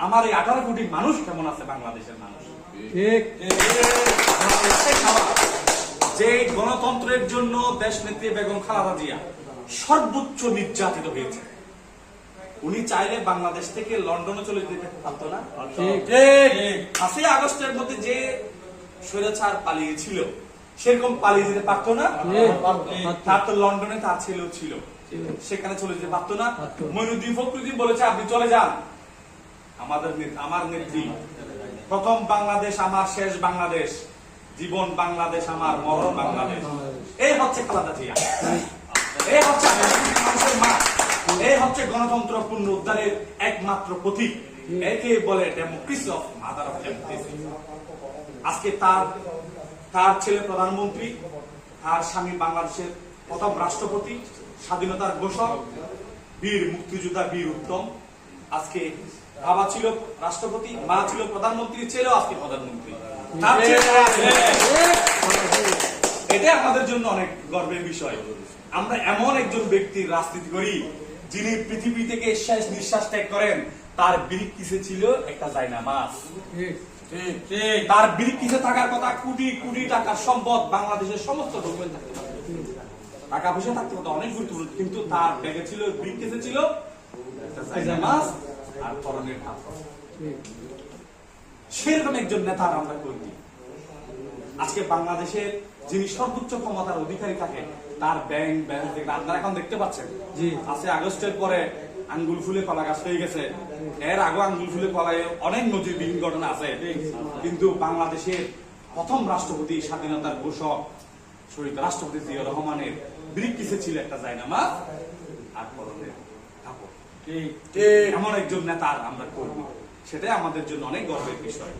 আমার এই 18 কোটি মানুষ কেমন আছে, বাংলাদেশের মানুষ। যে গণতন্ত্রের জন্য দেশ নেত্রী বেগম খালেদা জিয়া সর্বোচ্চ নির্যাতিত হয়েছে, উনি চাইলে বাংলাদেশ থেকে লন্ডনে চলে যেতে পারতো না? 5 আগস্টের মধ্যে যে স্বৈরাচার পালিয়েছিল সেরকম পালিয়ে যেতে পারতো না? তার তো লন্ডনে তার ছেলেও ছিল, সেখানে চলে যেতে পারতো না? মইনুদ্দিন ফখরুদ্দিন বলেছে আপনি চলে যান, আমার নেত্রী প্রথম বাংলাদেশ আমার শেষ বাংলাদেশ, জীবন বাংলাদেশ আমার মরণ বাংলাদেশ। এই হচ্ছে খালেদা জিয়া, এই হচ্ছে মানুষের মা, এই হচ্ছে গণতন্ত্র পুনরুদ্ধারের একমাত্র প্রতীক। একে বলে democracy of mother of democracy. আজকে তার ছেলে প্রধানমন্ত্রী, তার স্বামী বাংলাদেশের প্রথম রাষ্ট্রপতি, স্বাধীনতার ঘোষক, বীর মুক্তিযোদ্ধা বীর উত্তম। আজকে বাবা ছিল রাষ্ট্রপতি, মা ছিল প্রধানমন্ত্রী, ছেলেও আজকে প্রধানমন্ত্রী। এটা আমাদের জন্য অনেক গর্বের বিষয়। আমরা এমন একজন ব্যক্তির রাজনীতি করি যিনি পৃথিবী থেকে শেষ নিঃশ্বাস ত্যাগ করেন, তার বিরিকিসে ছিল একটা জায়নামাজ। তার বিরিকিসে থাকার কথা কোটি কোটি টাকার সম্পদ, বাংলাদেশের সমস্ত ডকুমেন্ট থাকতে পারে, টাকা পয়সা থাকতে পারে, অনেক গুরুত্বপূর্ণ, কিন্তু তার ব্যাগে ছিল, বিরিকিসে ছিল একটা জায়নামাজ আর পরনের কাপড়। সেরকম একজন নেতার আমরা করি। আজকে বাংলাদেশের যিনি সর্বোচ্চ ক্ষমতার অধিকারী থাকেন, তার ব্যাংক ব্যালেন্স আপনারা এখন দেখতে পাচ্ছেন। জি, 5 আগস্টের পরে আঙ্গুল ফুলে কলা গাছ হয়ে গেছে, এর আগে আঙ্গুল ফুলে কলায় অনেক নজিরবিহীন ঘটনা আছে, কিন্তু বাংলাদেশের প্রথম রাষ্ট্রপতি, স্বাধীনতার ঘোষক শহীদ রাষ্ট্রপতি জিয়া রহমানের ব্রিফকেসে ছিল একটা জায়নামাজ আর পরনের কাপড়। এমন একজন নেতার আমরা করব, সেটাই আমাদের জন্য অনেক গর্বের বিষয়।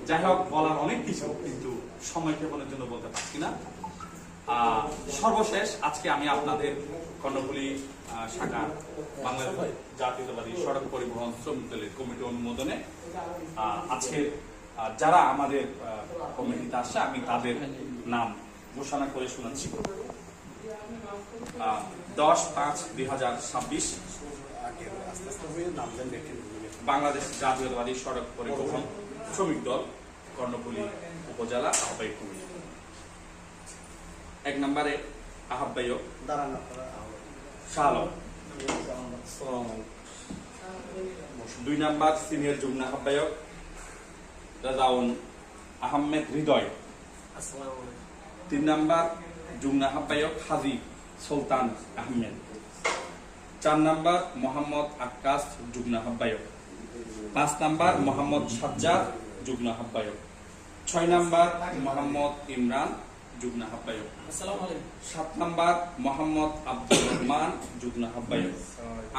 যাই হোক, বলার অনেক কিছু, কিন্তু সময় ক্ষেপণের জন্য বলতে পারছি না। সর্বশেষ আজকে আমি আপনাদের কর্ণফুলী শাখার বাংলাদেশ জাতীয়তাবাদী সড়ক পরিবহন শ্রমিক দলের কমিটি অনুমোদনে আজকে যারা আমাদের কমিটিতে আসছে আমি তাদের নাম ঘোষণা করে শোনাচ্ছি। 10/5/2026 বাংলাদেশ জাতীয়তাবাদী সড়ক পরিবহন শ্রমিক দল কর্ণফুলী উপজেলা আহ্বায়ক কমিটি। 1 নম্বরে আহ্বায়ক শাহ আলম। 2 নম্বর সিনিয়র যুগ্ম আহ্বায়ক রাজাউন আহমেদ হৃদয়। 3 নম্বর যুগ্ম আহ্বায়ক হাজী সুলতান আহমেদ। 4 নম্বর মোহাম্মদ আক্কাস যুগ্ম আহ্বায়ক। 5 নম্বর মোহাম্মদ সাজ্জাদ যুগ্ম আহ্বায়ক। 6 নম্বর মোহাম্মদ ইমরান যুগ্ম আহ্বায়ক। 7 নম্বর মোহাম্মদ আব্দুর রহমান যুগ্ম আহ্বায়ক।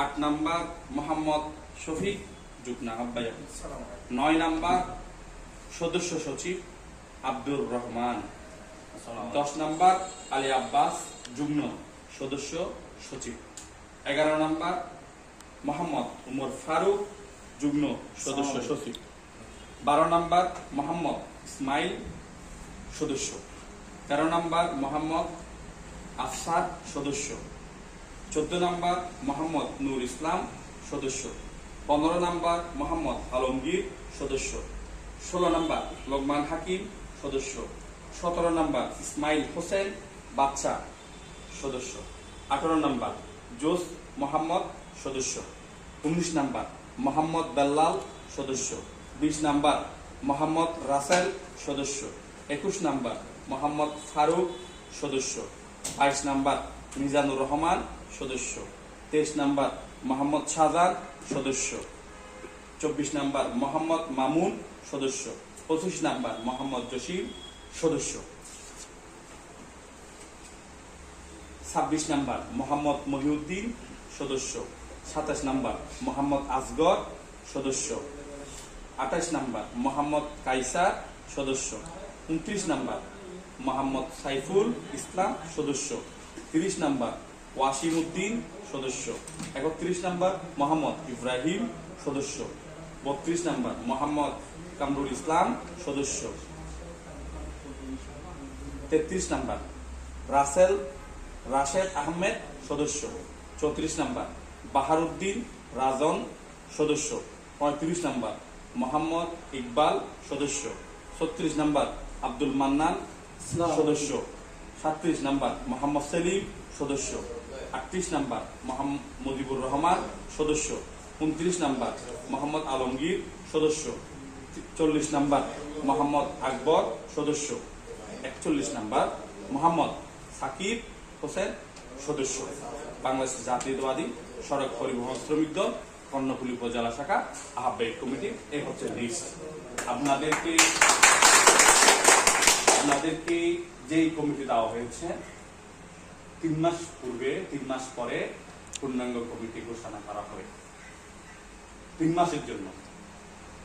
8 নম্বর মোহাম্মদ শফিক যুগ্ম আহ্বায়ক। 9 নম্বর সদস্য সচিব আব্দুর রহমান। 10 নম্বর আলী আব্বাস যুগ্ম সদস্য সচিব। 11 নম্বর মোহাম্মদ উমর ফারুক যুগ্ম সদস্য সচিব। 12 নম্বর মোহাম্মদ ইসমাইল সদস্য। 13 নম্বর মোহাম্মদ আফসার সদস্য। 14 নম্বর মোহাম্মদ নূর ইসলাম সদস্য। 15 নম্বর মোহাম্মদ আলমগীর সদস্য। 16 নম্বর লোকমান হাকিম সদস্য। 17 নম্বর ইসমাইল হোসেন বাচ্চা সদস্য। 18 নম্বর জোস মোহাম্মদ সদস্য। 19 নম্বর মোহাম্মদ বেল্লাল সদস্য। 20 নম্বর মোহাম্মদ রাসেল সদস্য। 21 নম্বর মোহাম্মদ ফারুক সদস্য। 22 নম্বর মিজানুর রহমান সদস্য। 23 নম্বর মোহাম্মদ শাহজাহান সদস্য। 24 নম্বর মোহাম্মদ মামুন সদস্য। 25 নম্বর মোহাম্মদ জসিম সদস্য। 26 নম্বর মোহাম্মদ মহিউদ্দিন সদস্য। 27 নম্বর মোহাম্মদ আসগর সদস্য। 28 নম্বর মোহাম্মদ কাইসার সদস্য। 29 নম্বর মোহাম্মদ সাইফুল ইসলাম সদস্য। 30 নম্বর ওয়াসিম উদ্দিন সদস্য। 31 নম্বর মোহাম্মদ ইব্রাহিম সদস্য। 32 নম্বর মোহাম্মদ কামরুল ইসলাম সদস্য। 33 নম্বর রাশেদ আহমেদ সদস্য। 34 নম্বর বাহারুদ্দিন রাজন সদস্য। 35 নাম্বার মোহাম্মদ ইকবাল সদস্য, 36 নাম্বার আব্দুল মান্নান সদস্য, 37 নাম্বার মোহাম্মদ সেলিম সদস্য, 38 নাম্বার মোহাম্মদ মুজিবুর রহমান সদস্য, 29 নাম্বার মোহাম্মদ আলমগীর সদস্য, 40 নাম্বার মোহাম্মদ আকবর সদস্য, 41 নাম্বার মোহাম্মদ সাকিব হোসেন সদস্য। বাংলাদেশ জাতীয়তাবাদী সড়ক পরিবহন শ্রমিক দল কর্ণফুলী উপজেলা শাখা আহ্বায়ক কমিটি। এই হচ্ছে লিস্ট। আপনাদেরকে যেই কমিটি দেওয়া হয়েছে 3 মাস পূর্বে 3 মাস পরে পূর্ণাঙ্গ কমিটি ঘোষণা করা হবে। 3 মাসের জন্য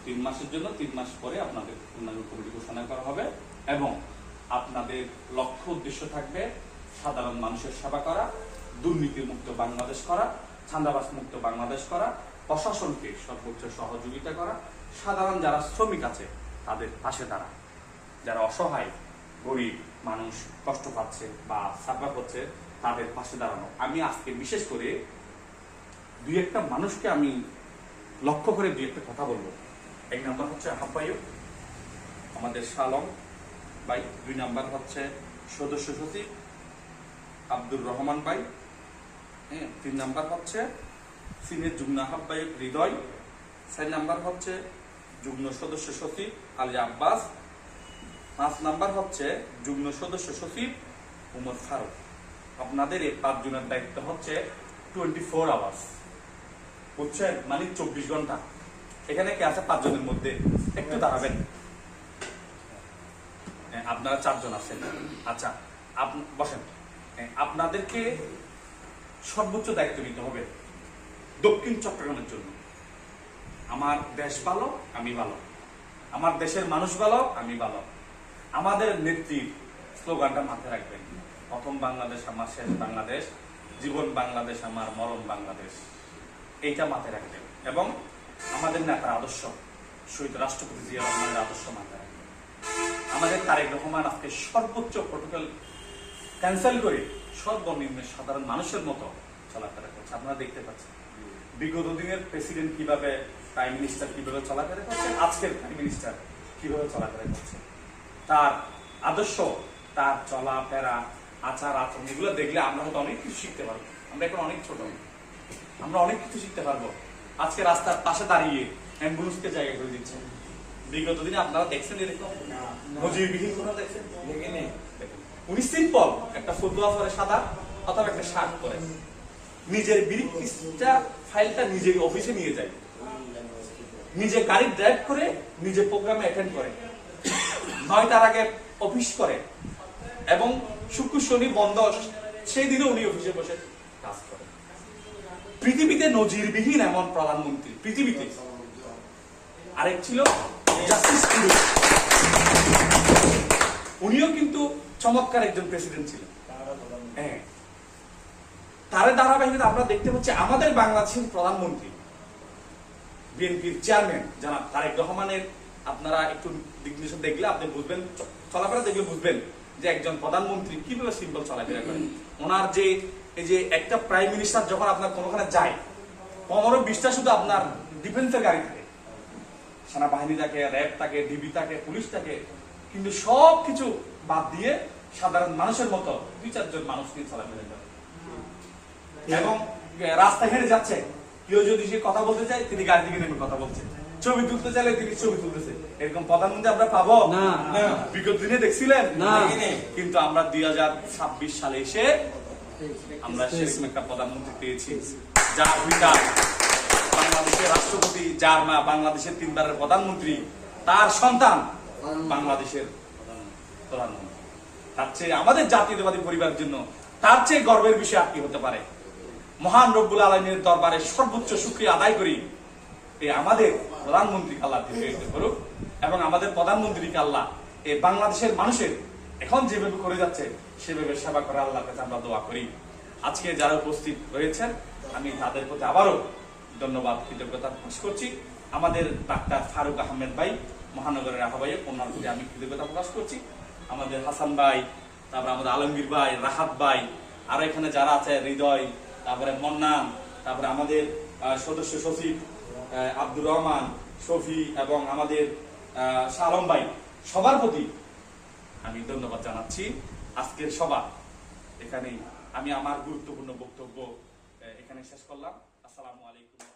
3 মাস পরে আপনাদের পূর্ণাঙ্গ কমিটি ঘোষণা করা হবে এবং আপনাদের লক্ষ্য উদ্দেশ্য থাকবে সাধারণ মানুষের সেবা করা, দুর্নীতি মুক্ত বাংলাদেশ করা, চাঁদাবাজ মুক্ত বাংলাদেশ করা, প্রশাসনকে সর্বোচ্চ সহযোগিতা করা, সাধারণ যারা শ্রমিক আছে তাদের পাশে দাঁড়া, যারা অসহায় গরিব মানুষ কষ্ট পাচ্ছে বা সাফার হচ্ছে তাদের পাশে দাঁড়ানো। আমি আজকে বিশেষ করে 2-1টা মানুষকে আমি লক্ষ্য করে 2-1টা কথা বলবো। 1 নাম্বার হচ্ছে আহ্বায়ক আমাদের শালম ভাই, 2 নাম্বার হচ্ছে সদস্য সচিব আব্দুর রহমান ভাই, 3 নাম্বার হচ্ছে সিনিয়র যুগ্ম আহ্বায়ক হৃদয়, 4 নাম্বার হচ্ছে যুগ্ম সদস্য সচিব আলী আব্বাস, 5 নাম্বার হচ্ছে যুগ্ম সদস্য সচিব উমর ফারুক। আপনাদের এই 5 জনের দায়িত্ব হচ্ছে 24 আওয়ার্স, বুঝছেন? মানে 24 ঘন্টা। এখানে কে আছে 5 জনের মধ্যে? একটু দাঁড়াবেন। আপনারা 4 জন আছেন। আচ্ছা, বসেন। আপনাদেরকে সর্বোচ্চ দায়িত্ব নিতে হবে দক্ষিণ চট্টগ্রামের জন্য। আমার দেশ ভালো, আমি ভালো, আমার দেশের মানুষ ভালো, আমি ভালো। আমাদের নেত্রীর স্লোগানটা মাথায় রাখবেন, প্রথম বাংলাদেশ আমার, শেষ বাংলাদেশ, জীবন বাংলাদেশ আমার, মরণ বাংলাদেশ। এইটা মাথায় রাখবেন এবং আমাদের নেতার আদর্শ, শহীদ রাষ্ট্রপতি জিয়া রহমানের আদর্শ মাথায় রাখবেন। আমাদের তারেক রহমান আজকে সর্বোচ্চ প্রোটোকল ক্যান্সেল করে সর্বনিম্ন সাধারণ মানুষের মতো চলাফেরা করছে। আপনারা দেখতে পাচ্ছেন বিগত দিনের প্রেসিডেন্ট কিভাবে, প্রাইম মিনিস্টার কিভাবে চলাফেরা করছে, আজকের প্রাইম মিনিস্টার কিভাবে চলাফেরা করছে। তার আদর্শ, তার চলাফেরা, আচার আচরণ, এগুলো দেখলে আমরা হয়তো অনেক কিছু শিখতে পারবো। আমরা এখন অনেক ছোট, আমরা অনেক কিছু শিখতে পারবো। আজকে রাস্তার পাশে দাঁড়িয়ে অ্যাম্বুলেন্সকে জায়গা করে দিচ্ছে। বিগত দিনে আপনারা দেখছেন এরকম নজিরবিহীন কোনো দেখছেন? উনি সিম্পল একটা ফতুয়া পরে সাদা অথবা একটা শার্ট পরে নিজের ব্রিফকেসটা ফাইলটা নিজের অফিসে নিয়ে যায়, নিজে গাড়ি ড্রাইভ করে, নিজে প্রোগ্রামে অ্যাটেন্ড করে, 9টার আগে অফিস করে এবং শুক্র শনি বন্ধ, সেই দিনে উনি অফিসে বসে কাজ করে। পৃথিবীতে নজিরবিহীন এমন প্রধানমন্ত্রী পৃথিবীতে আরেক ছিল জাস্টিস ট্রুডো। উনিও কিন্তু চমৎকার একজন প্রেসিডেন্ট ছিলেন। হ্যাঁ, তার ধারাবাহিকতা আমরা দেখতে পাচ্ছি আমাদের বাংলাদেশের প্রধানমন্ত্রী, বিএনপির চেয়ারম্যান জনাব তারেক রহমানের। আপনারা একটু দিক নির্দেশন দেখলে আপনি বুঝবেন, চলাফেরা দেখলে বুঝবেন যে একজন প্রধানমন্ত্রী কিভাবে সিম্পল চলাফেরা করেন। ওনার যে এই যে একটা প্রাইম মিনিস্টার যখন আপনার কোনোখানে যায়, 15-20টা শুধু আপনার ডিফেন্সের গাড়ি থাকে, সেনাবাহিনী থাকে, র্যাব থাকে, ডিবি থাকে, পুলিশ থাকে, কিন্তু সব কিছু বাদ দিয়ে সাধারণ মানুষের মতো 2-4 জন মানুষ নিয়ে চলাফেরা করে এবং রাস্তায় হেঁটে যাচ্ছে। কেউ যদি সে কথা বলতে চায় তিনি গাড়ি থেকে নেমে কথা বলছে, ছবি তুলতে চাইলে তিনি ছবি তুলতেছে। এরকম প্রধানমন্ত্রী আমরা পাবো না, বিগত দিনে দেখছিলেন না। কিন্তু আমরা 2026 সালে এসে আমরা সেরকম একটা প্রধানমন্ত্রী পেয়েছি, যার পিতা বাংলাদেশের রাষ্ট্রপতি, যার মা বাংলাদেশের 3বারের প্রধানমন্ত্রী, তার সন্তান বাংলাদেশের প্রধানমন্ত্রী। তার চেয়ে আমাদের জাতীয়তাবাদী পরিবারের জন্য তার চেয়ে গর্বের বিষয় আর কি হতে পারে? মহান রব্বুল আলামিনের দরবারে সর্বোচ্চ শুকরিয়া আদায় করি এই আমাদের প্রধানমন্ত্রীকে আল্লাহ দীর্ঘায়িত করুক এবং আমাদের প্রধানমন্ত্রীকে আল্লাহ এই বাংলাদেশের মানুষের এখন যেভাবে করে যাচ্ছে সেভাবে সেবা করে আল্লাহর কাছে আমরা দোয়া করি। আজকে যারা উপস্থিত হয়েছেন আমি তাদের প্রতি আবারও ধন্যবাদ, কৃতজ্ঞতা প্রকাশ করছি। আমাদের ডাক্তার ফারুক আহমেদ ভাই মহানগরের আহ্বায়ক, ওনার প্রতি আমি কৃতজ্ঞতা প্রকাশ করছি। আমাদের হাসান ভাই, তারপরে আমাদের আলমগীর ভাই, রাহাত ভাই, আর এখানে যারা আছে হৃদয়, তারপরে মন্নান, তারপরে আমাদের সদস্য সচিব আব্দুর রহমান, শফি এবং আমাদের শাহ আলম ভাই সবার প্রতি আমি ধন্যবাদ জানাচ্ছি। আজকের সভা এখানেই আমি আমার গুরুত্বপূর্ণ বক্তব্য এখানে শেষ করলাম। আসসালামু আলাইকুম।